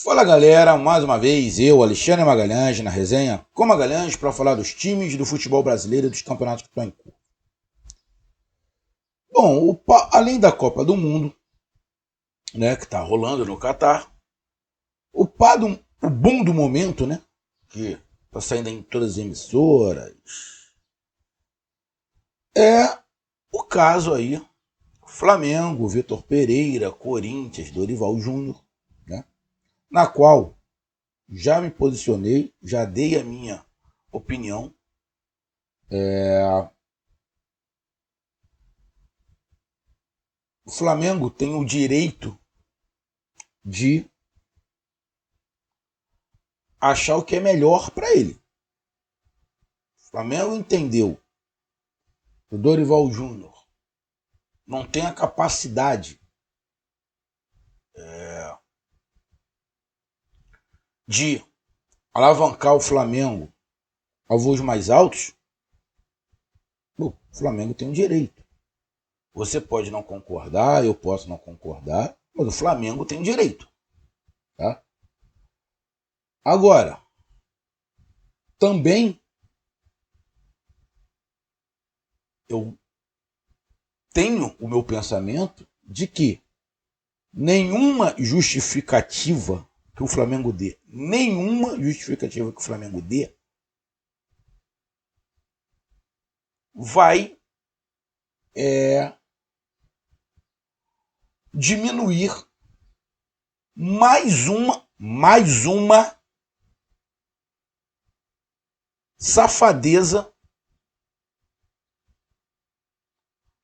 Fala galera, mais uma vez eu, Alexandre Magalhães, na resenha com Magalhães para falar dos times do futebol brasileiro e dos campeonatos que estão em curso. Bom, além da Copa do Mundo, né, que está rolando no Catar, o boom do momento, né, que está saindo em todas as emissoras, é o caso aí, Flamengo, Vitor Pereira, Corinthians, Dorival Júnior, né, na qual já me posicionei, já dei a minha opinião. O Flamengo tem o direito de achar o que é melhor para ele. O Flamengo entendeu que o Dorival Júnior não tem a capacidade de alavancar o Flamengo a voos mais altos. O Flamengo tem o direito. Você pode não concordar, eu posso não concordar, mas o Flamengo tem o direito. Tá? Agora, também eu tenho o meu pensamento de que nenhuma justificativa que o Flamengo dê, vai diminuir mais uma safadeza,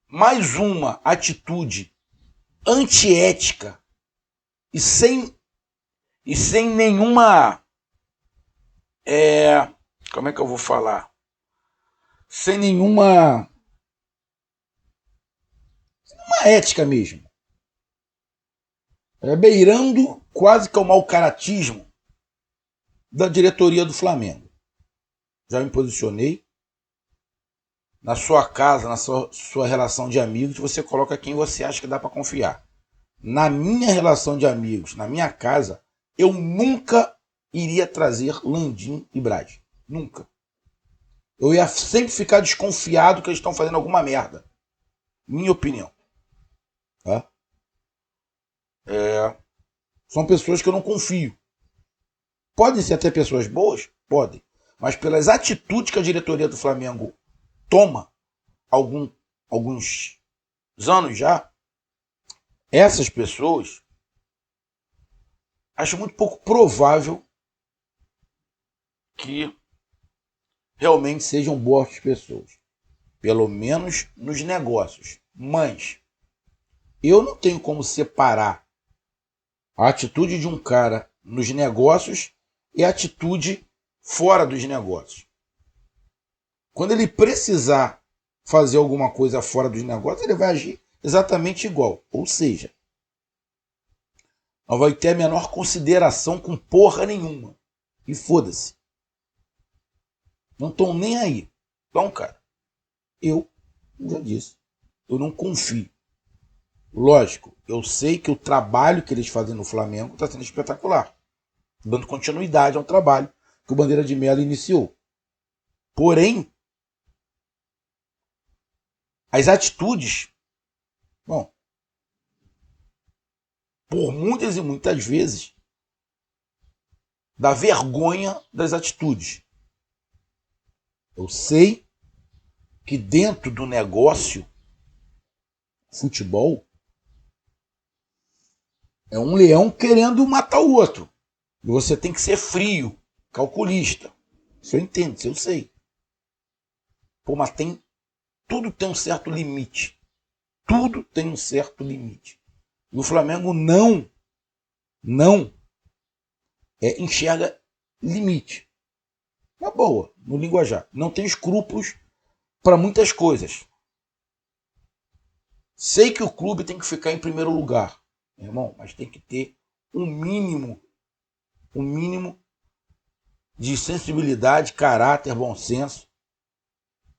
mais uma atitude antiética e sem nenhuma, como é que eu vou falar? Sem nenhuma uma ética mesmo. Beirando quase que o mau caratismo da diretoria do Flamengo. Já me posicionei. Na sua casa, na sua relação de amigos, você coloca quem você acha que dá para confiar. Na minha relação de amigos, na minha casa, eu nunca iria trazer Landim e Braz. Nunca. Eu ia sempre ficar desconfiado que eles estão fazendo alguma merda. Minha opinião. Tá? São pessoas que eu não confio. Podem ser até pessoas boas? Podem. Mas pelas atitudes que a diretoria do Flamengo toma alguns anos já, essas pessoas, acho muito pouco provável que realmente sejam boas pessoas. Pelo menos nos negócios. Mas eu não tenho como separar a atitude de um cara nos negócios e a atitude fora dos negócios. Quando ele precisar fazer alguma coisa fora dos negócios, ele vai agir exatamente igual. Ou seja, não vai ter a menor consideração com porra nenhuma. E foda-se. Não estão nem aí. Então, cara, eu já disse, eu não confio. Lógico, eu sei que o trabalho que eles fazem no Flamengo está sendo espetacular. Dando continuidade ao trabalho que o Bandeira de Melo iniciou. Porém, as atitudes, bom, por muitas e muitas vezes, dá vergonha das atitudes. Eu sei que dentro do negócio, futebol, é um leão querendo matar o outro. E você tem que ser frio, calculista. Isso eu entendo, isso eu sei. Pô, mas tudo tem um certo limite. Tudo tem um certo limite. E o Flamengo não enxerga limite. Na boa, no linguajar. Não tem escrúpulos para muitas coisas. Sei que o clube tem que ficar em primeiro lugar, meu irmão, mas tem que ter um mínimo de sensibilidade, caráter, bom senso.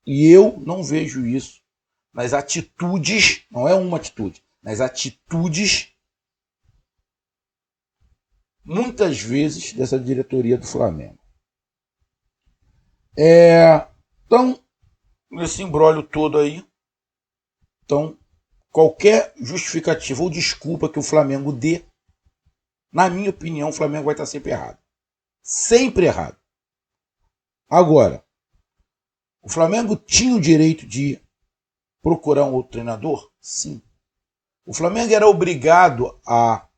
E eu não vejo isso nas atitudes, não é uma atitude, nas atitudes muitas vezes dessa diretoria do Flamengo. Então, nesse imbróglio todo aí, então, qualquer justificativa ou desculpa que o Flamengo dê, na minha opinião, o Flamengo vai estar sempre errado. Sempre errado. Agora, o Flamengo tinha o direito de procurar um outro treinador? Sim. O Flamengo era obrigado a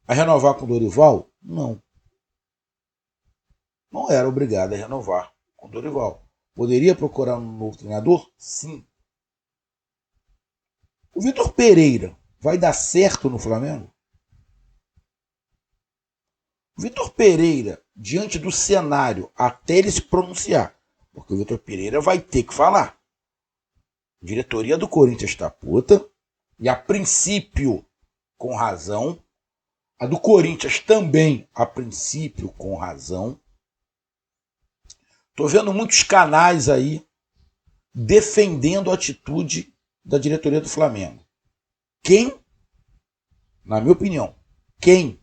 renovar com o Dorival? Não. Não era obrigado a renovar com o Dorival. Poderia procurar um novo treinador? Sim. O Vitor Pereira vai dar certo no Flamengo? O Vitor Pereira, diante do cenário, até ele se pronunciar, porque o Vitor Pereira vai ter que falar. A diretoria do Corinthians está puta, e a princípio, com razão. A do Corinthians também, a princípio, com razão. Estou vendo muitos canais aí defendendo a atitude da diretoria do Flamengo. Quem, na minha opinião, quem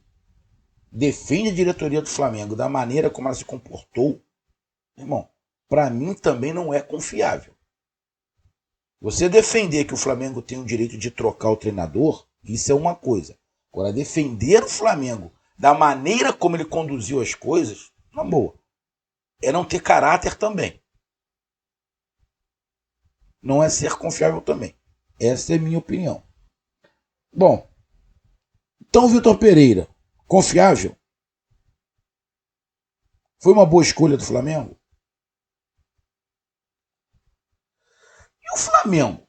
defende a diretoria do Flamengo da maneira como ela se comportou, irmão, para mim também não é confiável. Você defender que o Flamengo tem o direito de trocar o treinador, isso é uma coisa. Agora, defender o Flamengo da maneira como ele conduziu as coisas, na boa, é não ter caráter também. Não é ser confiável também. Essa é a minha opinião. Bom, então Vitor Pereira, confiável? Foi uma boa escolha do Flamengo? E o Flamengo?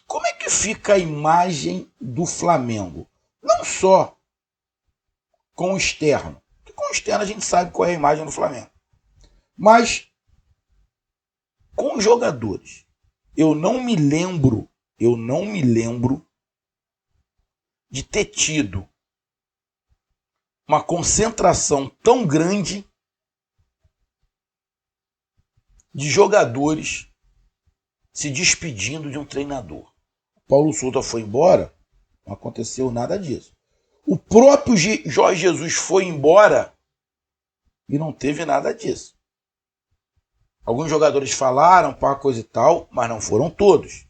Como é que fica a imagem do Flamengo? Não só com o externo, porque com o externo a gente sabe qual é a imagem do Flamengo, mas com os jogadores. Eu não me lembro de ter tido uma concentração tão grande de jogadores se despedindo de um treinador. Paulo Souza foi embora, não aconteceu nada disso. O próprio Jorge Jesus foi embora e não teve nada disso. Alguns jogadores falaram para coisa e tal, mas não foram todos.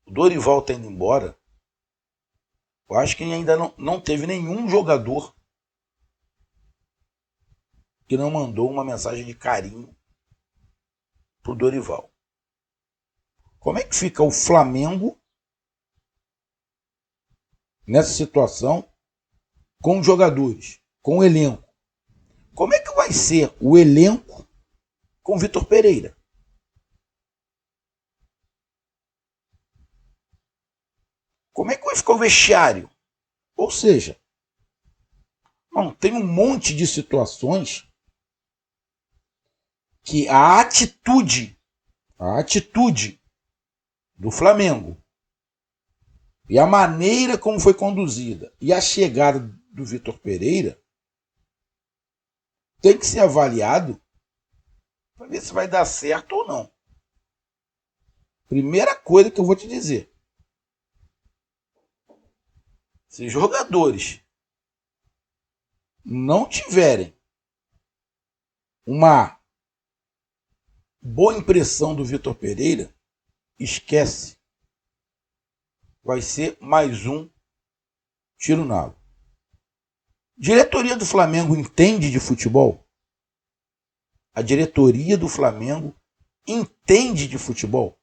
O Dorival está indo embora. Eu acho que ainda não teve nenhum jogador que não mandou uma mensagem de carinho para o Dorival. Como é que fica o Flamengo nessa situação com os jogadores, com o elenco? Como é que vai ser o elenco com o Vitor Pereira? Como é que vai ficar o vestiário? Ou seja, tem um monte de situações que a atitude do Flamengo e a maneira como foi conduzida e a chegada do Vitor Pereira tem que ser avaliado para ver se vai dar certo ou não. Primeira coisa que eu vou te dizer. Se jogadores não tiverem uma boa impressão do Vitor Pereira, esquece. Vai ser mais um tiro na água. Diretoria do Flamengo entende de futebol? A diretoria do Flamengo entende de futebol?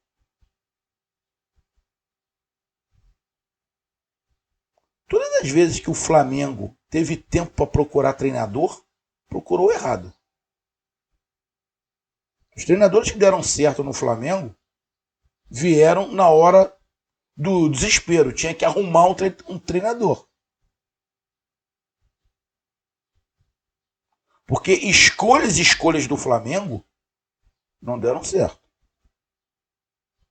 Todas as vezes que o Flamengo teve tempo para procurar treinador, procurou errado. Os treinadores que deram certo no Flamengo vieram na hora do desespero. Tinha que arrumar um treinador. Porque escolhas do Flamengo não deram certo.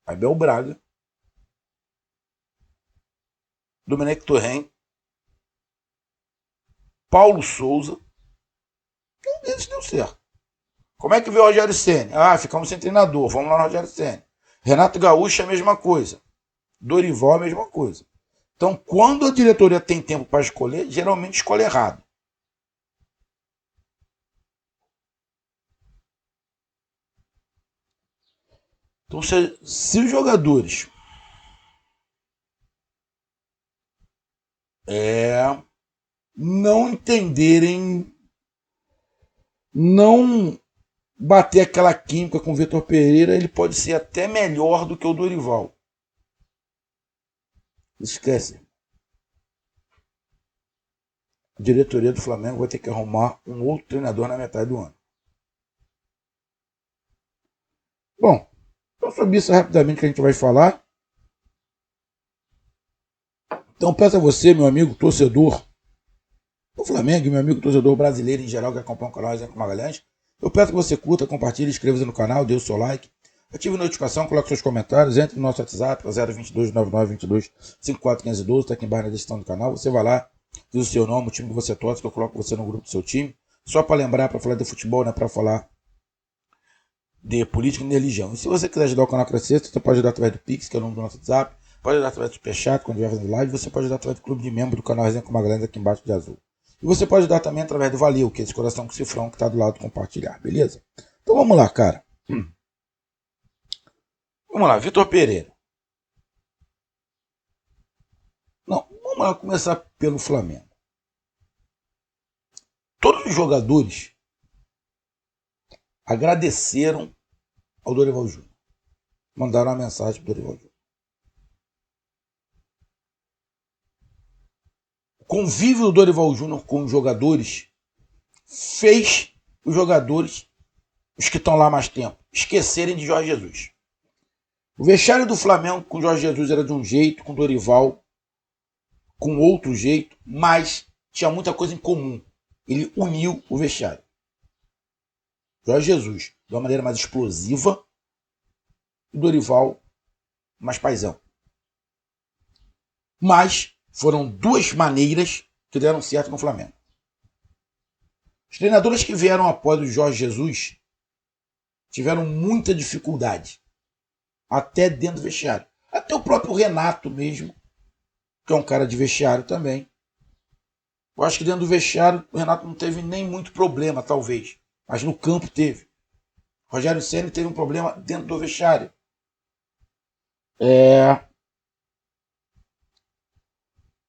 Abel Braga, Domenech Torrent, Paulo Souza, nenhum deles deu certo. Como é que veio o Rogério Ceni? Ficamos sem treinador, vamos lá no Rogério Ceni. Renato Gaúcho é a mesma coisa. Dorival é a mesma coisa. Então, quando a diretoria tem tempo para escolher, geralmente escolhe errado. Então, se os jogadores não entenderem, não bater aquela química com o Vitor Pereira, ele pode ser até melhor do que o Dorival. Esquece. A diretoria do Flamengo vai ter que arrumar um outro treinador na metade do ano. Bom, então sobre isso rapidamente que a gente vai falar. Então peço a você, meu amigo torcedor do Flamengo, meu amigo torcedor brasileiro em geral que acompanha o canal Resenha com Magalhães, eu peço que você curta, compartilhe, inscreva-se no canal, dê o seu like, ative a notificação, coloque seus comentários, entre no nosso WhatsApp, 022 9922 541512, está aqui embaixo na descrição do canal. Você vai lá, diz o seu nome, o time que você torce, que eu coloco você no grupo do seu time. Só para lembrar, para falar de futebol, né, para falar de política e de religião. E se você quiser ajudar o canal a crescer, você pode ajudar através do Pix, que é o nome do nosso WhatsApp, pode ajudar através do Superchat, quando estiver fazendo live, você pode ajudar através do clube de membro do canal Resenha com Magalhães, aqui embaixo de azul. E você pode ajudar também através do Valeu, que é esse coração com cifrão que está do lado do compartilhar, beleza? Então vamos lá, cara. Vamos lá, Vitor Pereira. Não, vamos lá começar pelo Flamengo. Todos os jogadores agradeceram ao Dorival Júnior. Mandaram uma mensagem para o Dorival Júnior. O convívio do Dorival Júnior com os jogadores fez os jogadores, os que estão lá há mais tempo, esquecerem de Jorge Jesus. O vestiário do Flamengo com Jorge Jesus era de um jeito, com o Dorival com outro jeito, mas tinha muita coisa em comum. Ele uniu o vestiário. Jorge Jesus, de uma maneira mais explosiva, e Dorival mais paisão. Mas foram duas maneiras que deram certo no Flamengo. Os treinadores que vieram após o Jorge Jesus tiveram muita dificuldade, até dentro do vestiário. Até o próprio Renato mesmo, que é um cara de vestiário também. Eu acho que dentro do vestiário o Renato não teve nem muito problema, talvez. Mas no campo teve. O Rogério Ceni teve um problema dentro do vestiário.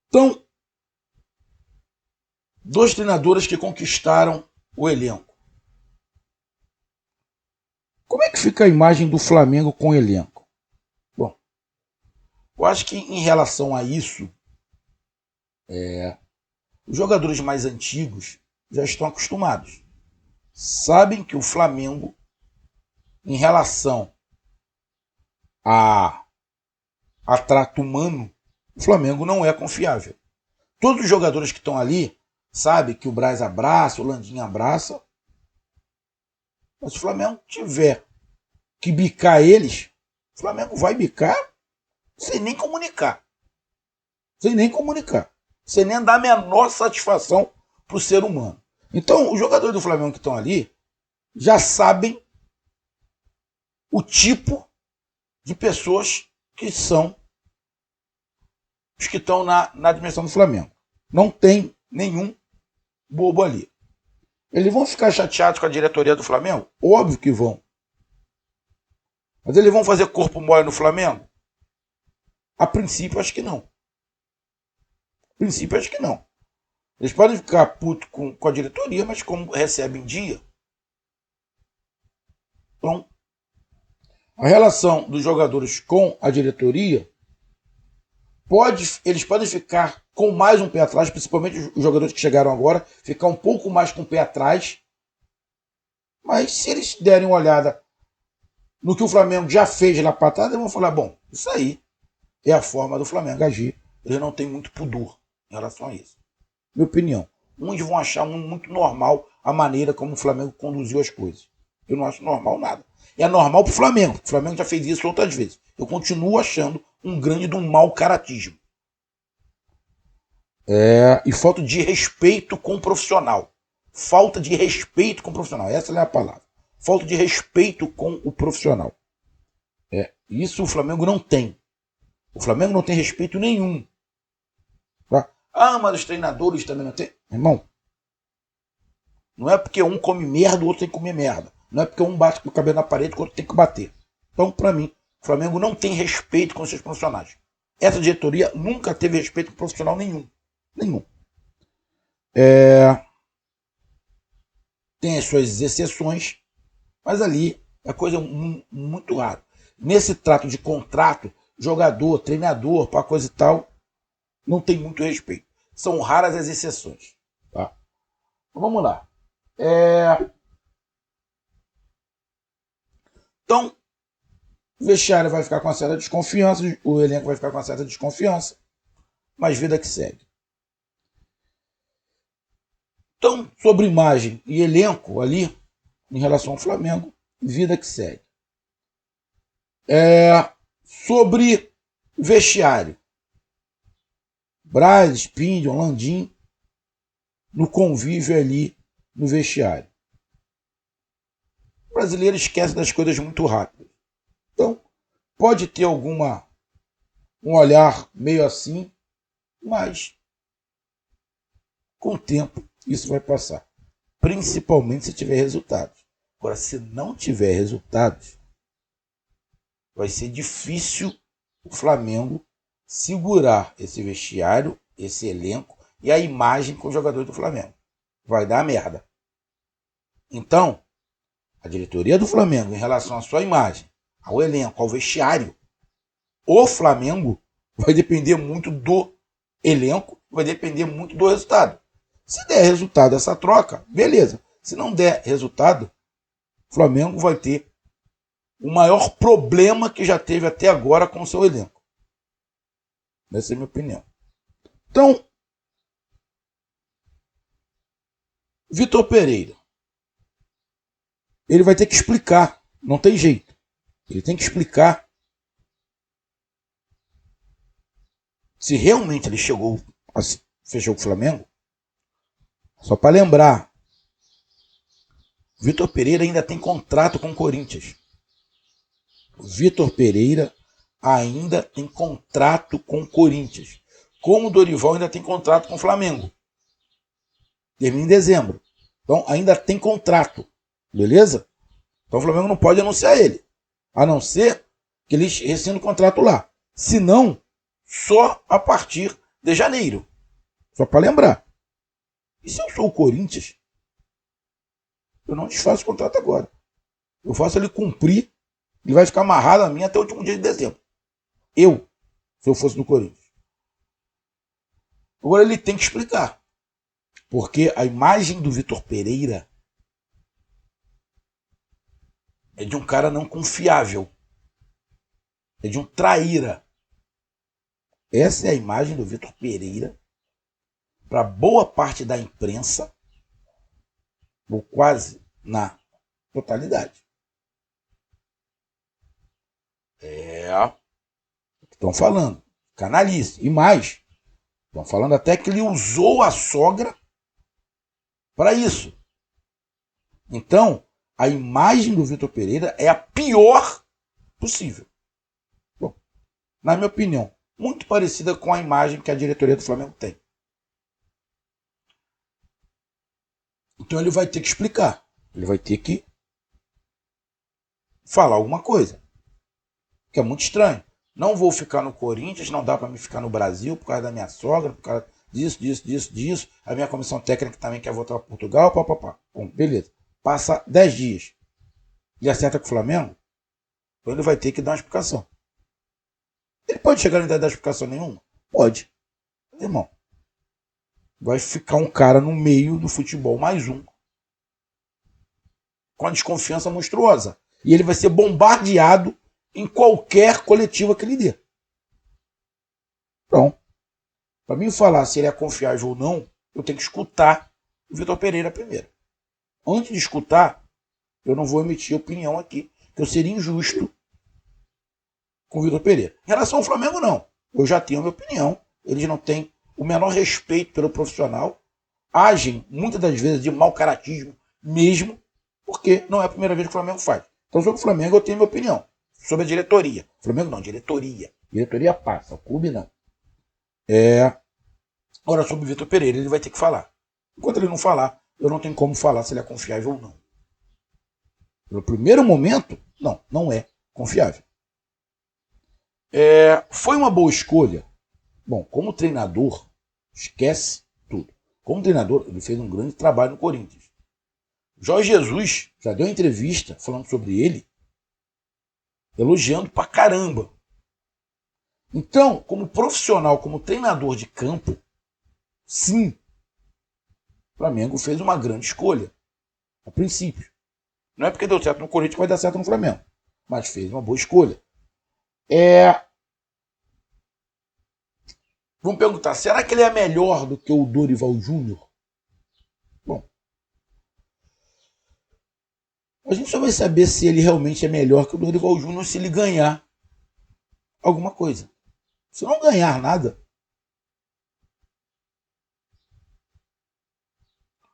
Então, dois treinadores que conquistaram o elenco. Como é que fica a imagem do Flamengo com o elenco? Bom, eu acho que em relação a isso, os jogadores mais antigos já estão acostumados. Sabem que o Flamengo, em relação a trato humano, o Flamengo não é confiável. Todos os jogadores que estão ali sabem que o Braz abraça, o Landim abraça. Mas se o Flamengo tiver que bicar eles, o Flamengo vai bicar sem nem comunicar. Sem nem comunicar. Sem nem dar a menor satisfação para o ser humano. Então, os jogadores do Flamengo que estão ali já sabem o tipo de pessoas que são os que estão na dimensão do Flamengo. Não tem nenhum bobo ali. Eles vão ficar chateados com a diretoria do Flamengo? Óbvio que vão. Mas eles vão fazer corpo mole no Flamengo? A princípio, acho que não. A princípio, acho que não. Eles podem ficar putos com a diretoria, mas como recebem dia. Então, a relação dos jogadores com a diretoria, eles podem ficar com mais um pé atrás, principalmente os jogadores que chegaram agora, ficar um pouco mais com o pé atrás. Mas se eles derem uma olhada no que o Flamengo já fez lá para trás, eles vão falar, bom, isso aí é a forma do Flamengo agir. Ele não tem muito pudor em relação a isso. Minha opinião. Uns vão achar muito normal a maneira como o Flamengo conduziu as coisas. Eu não acho normal nada. É normal para o Flamengo. O Flamengo já fez isso outras vezes. Eu continuo achando um grande de um mau caratismo. E falta de respeito com o profissional. Falta de respeito com o profissional. Essa é a palavra. Falta de respeito com o profissional. Isso o Flamengo não tem. O Flamengo não tem respeito nenhum Ah, mas os treinadores também não tem. Irmão, não é porque um come merda, o outro tem que comer merda. Não é porque um bate com o cabelo na parede, o outro tem que bater. Então, para mim, o Flamengo não tem respeito com seus profissionais. Essa diretoria nunca teve respeito com profissional nenhum. Nenhum. Tem as suas exceções, mas ali é coisa muito rara. Nesse trato de contrato, jogador, treinador, para coisa e tal, não tem muito respeito. São raras as exceções. Tá? Então, vamos lá. Então, o vestiário vai ficar com uma certa desconfiança, o elenco vai ficar com uma certa desconfiança, mas vida que segue. Então, sobre imagem e elenco ali, em relação ao Flamengo, vida que segue. Sobre vestiário. Braz, Spindion, Landim, no convívio ali no vestiário. O brasileiro esquece das coisas muito rápido. Então, pode ter um olhar meio assim, mas com o tempo isso vai passar. Principalmente se tiver resultados. Agora, se não tiver resultados, vai ser difícil o Flamengo segurar esse vestiário, esse elenco e a imagem com os jogadores do Flamengo. Vai dar merda. Então, a diretoria do Flamengo, em relação à sua imagem, ao elenco, ao vestiário, o Flamengo vai depender muito do elenco, vai depender muito do resultado. Se der resultado essa troca, beleza. Se não der resultado, o Flamengo vai ter o maior problema que já teve até agora com o seu elenco. Essa é a minha opinião. Então, Vitor Pereira, ele vai ter que explicar, não tem jeito. Ele tem que explicar se realmente ele fechou com o Flamengo. Só para lembrar, Vitor Pereira ainda tem contrato com o Corinthians. Vitor Pereira ainda tem contrato com o Corinthians. Como o Dorival ainda tem contrato com o Flamengo. Termina em dezembro. Então ainda tem contrato. Beleza? Então o Flamengo não pode anunciar ele. A não ser que ele rescinde o contrato lá. Se não, só a partir de janeiro. Só para lembrar. E se eu sou o Corinthians, eu não desfaço o contrato agora. Eu faço ele cumprir. Ele vai ficar amarrado a mim até o último dia de dezembro. Se eu fosse do Corinthians. Agora ele tem que explicar. Porque a imagem do Vitor Pereira é de um cara não confiável. É de um traíra. Essa é a imagem do Vitor Pereira para boa parte da imprensa, ou quase na totalidade. Estão falando. Canalice. E mais. Estão falando até que ele usou a sogra para isso. Então, a imagem do Vitor Pereira é a pior possível. Bom, na minha opinião, muito parecida com a imagem que a diretoria do Flamengo tem. Então ele vai ter que explicar. Ele vai ter que falar alguma coisa. Que é muito estranho. Não vou ficar no Corinthians, não dá para me ficar no Brasil por causa da minha sogra, por causa disso. A minha comissão técnica também quer voltar para Portugal, papapá. Bom, beleza. Passa 10 dias. Ele acerta com o Flamengo, então ele vai ter que dar uma explicação. Ele pode chegar e não dar explicação nenhuma? Pode. Irmão, vai ficar um cara no meio do futebol, mais um, com a desconfiança monstruosa. E ele vai ser bombardeado em qualquer coletiva que ele dê. Então, para mim falar se ele é confiável ou não, eu tenho que escutar o Vitor Pereira primeiro. Antes de escutar, eu não vou emitir opinião aqui, que eu seria injusto com o Vitor Pereira. Em relação ao Flamengo, não. Eu já tenho a minha opinião. Eles não têm o menor respeito pelo profissional. Agem, muitas das vezes, de mau caratismo mesmo, porque não é a primeira vez que o Flamengo faz. Então, sobre o Flamengo, eu tenho a minha opinião. Sobre a diretoria. Flamengo não, diretoria. Diretoria passa, o clube não. Agora, sobre o Vitor Pereira, ele vai ter que falar. Enquanto ele não falar, eu não tenho como falar se ele é confiável ou não. No primeiro momento, não é confiável. Foi uma boa escolha? Bom, como treinador, esquece tudo. Como treinador, ele fez um grande trabalho no Corinthians. Jorge Jesus já deu uma entrevista falando sobre ele, elogiando pra caramba. Então, como profissional, como treinador de campo, sim, o Flamengo fez uma grande escolha, a princípio. Não é porque deu certo no Corinthians que vai dar certo no Flamengo, mas fez uma boa escolha. Vamos perguntar, será que ele é melhor do que o Dorival Júnior? Bom, a gente só vai saber se ele realmente é melhor que o Dorival Júnior se ele ganhar alguma coisa. Se não ganhar nada,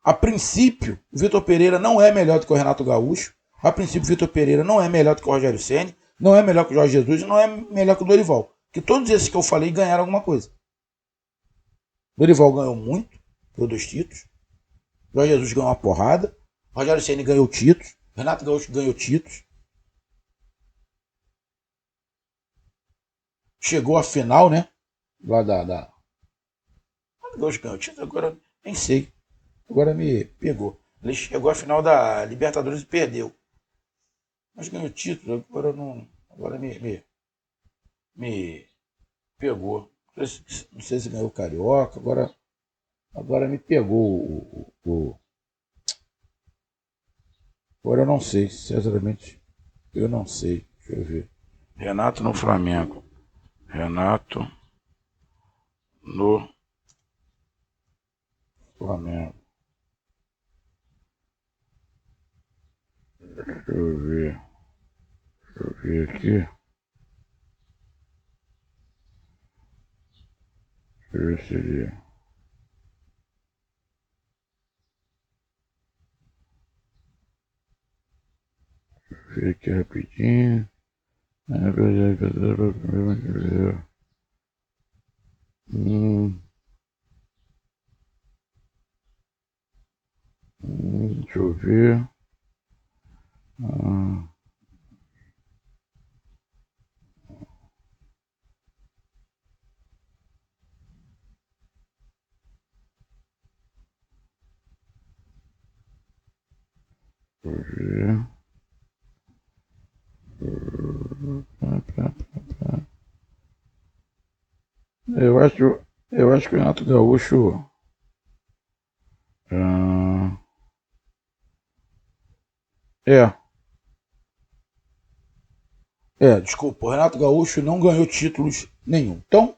a princípio, o Vitor Pereira não é melhor do que o Renato Gaúcho. A princípio, o Vitor Pereira não é melhor do que o Rogério Ceni, não é melhor que o Jorge Jesus, não é melhor que o Dorival. Que todos esses que eu falei ganharam alguma coisa. O Dorival ganhou muito, ganhou 2 títulos. O Jorge Jesus ganhou uma porrada. O Rogério Ceni ganhou títulos. O Renato Gaúcho ganhou títulos. Chegou à final, né? Lá da. O Renato Gaúcho ganhou título, agora nem sei. Agora me pegou. Ele chegou à final da Libertadores e perdeu. Mas ganhou título, agora não. Agora me pegou. Não sei se ganhou o Carioca, agora me pegou agora eu não sei, sinceramente, eu não sei. Deixa eu ver. Renato no Flamengo. Renato no Flamengo. Deixa eu ver. Deixa eu ver aqui. Deixa eu ver se ele. Deixa eu ver aqui rapidinho. Deixa eu ver. Deixa eu ver. Eu acho que o Renato Gaúcho. É. Desculpa, o Renato Gaúcho não ganhou títulos nenhum. Então,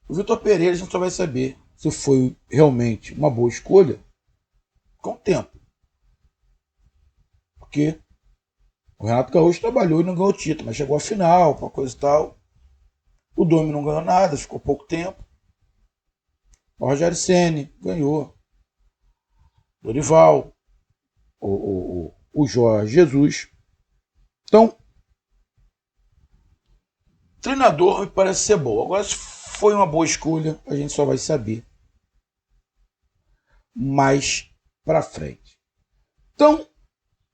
o Vitor Pereira a gente só vai saber se foi realmente uma boa escolha com o tempo. Porque o Renato Gaúcho trabalhou e não ganhou título, mas chegou à final, uma coisa e tal. O Domi não ganhou nada, ficou pouco tempo. O Rogério Ceni ganhou. Dorival, o Jorge Jesus. Então, treinador me parece ser bom. Agora, se foi uma boa escolha, a gente só vai saber mais para frente. Então,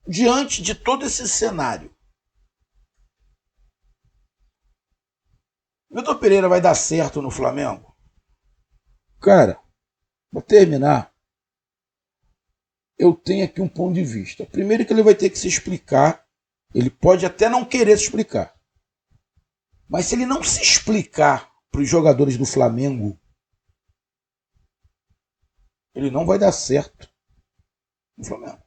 diante de todo esse cenário, Vitor Pereira vai dar certo no Flamengo? Cara, para terminar, eu tenho aqui um ponto de vista. Primeiro que ele vai ter que se explicar. Ele pode até não querer se explicar. Mas se ele não se explicar para os jogadores do Flamengo, ele não vai dar certo no Flamengo.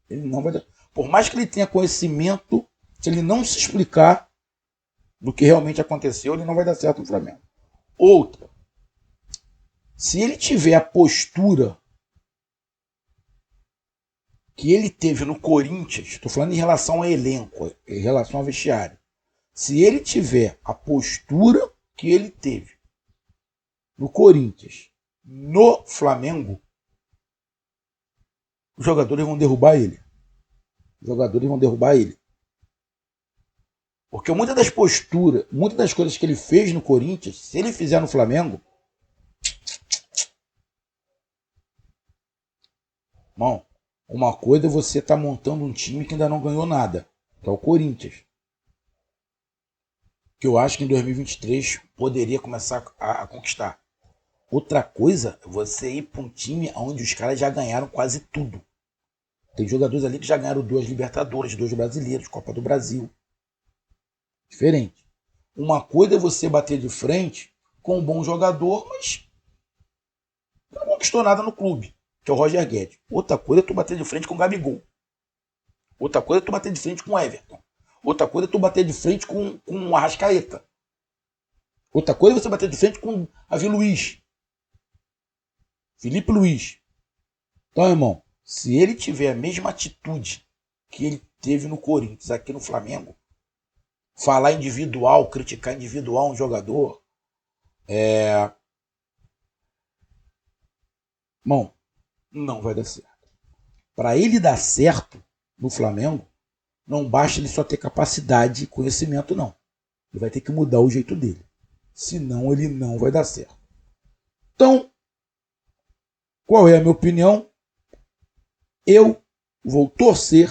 Ele não vai dar. Por mais que ele tenha conhecimento, se ele não se explicar do que realmente aconteceu, ele não vai dar certo no Flamengo. Outra, se ele tiver a postura que ele teve no Corinthians, estou falando em relação ao elenco, em relação ao vestiário, se ele tiver a postura que ele teve no Corinthians, no Flamengo, os jogadores vão derrubar ele. Os jogadores vão derrubar ele. Porque muitas das posturas, muitas das coisas que ele fez no Corinthians, se ele fizer no Flamengo, irmão, uma coisa é você estar montando um time que ainda não ganhou nada, que é o Corinthians. Que eu acho que em 2023 poderia começar a conquistar. Outra coisa é você ir para um time onde os caras já ganharam quase tudo. Tem jogadores ali que já ganharam 2 Libertadores, 2 Brasileiros, Copa do Brasil. Diferente. Uma coisa é você bater de frente com um bom jogador, mas não conquistou nada no clube, que é o Roger Guedes. Outra coisa é tu bater de frente com o Gabigol. Outra coisa é tu bater de frente com o Everton. Outra coisa é tu bater de frente com o Arrascaeta. Outra coisa é você bater de frente com Davi Luiz. Felipe Luiz. Então, irmão, se ele tiver a mesma atitude que ele teve no Corinthians, aqui no Flamengo, falar individual, criticar individual um jogador, irmão, não vai dar certo. Para ele dar certo no Flamengo, não basta ele só ter capacidade e conhecimento, não. Ele vai ter que mudar o jeito dele. Senão ele não vai dar certo. Então, qual é a minha opinião? Eu vou torcer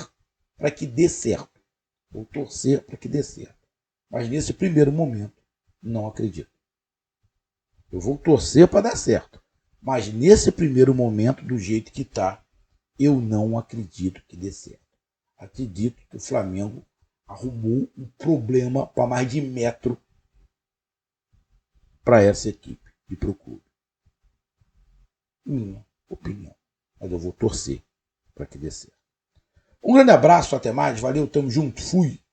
para que dê certo. Vou torcer para que dê certo. Mas nesse primeiro momento, não acredito. Eu vou torcer para dar certo. Mas nesse primeiro momento, do jeito que está, eu não acredito que dê certo. Acredito que o Flamengo arrumou um problema para mais de metro para essa equipe e para o clube. Minha opinião. Mas eu vou torcer para que dê certo. Um grande abraço, até mais. Valeu, tamo junto. Fui.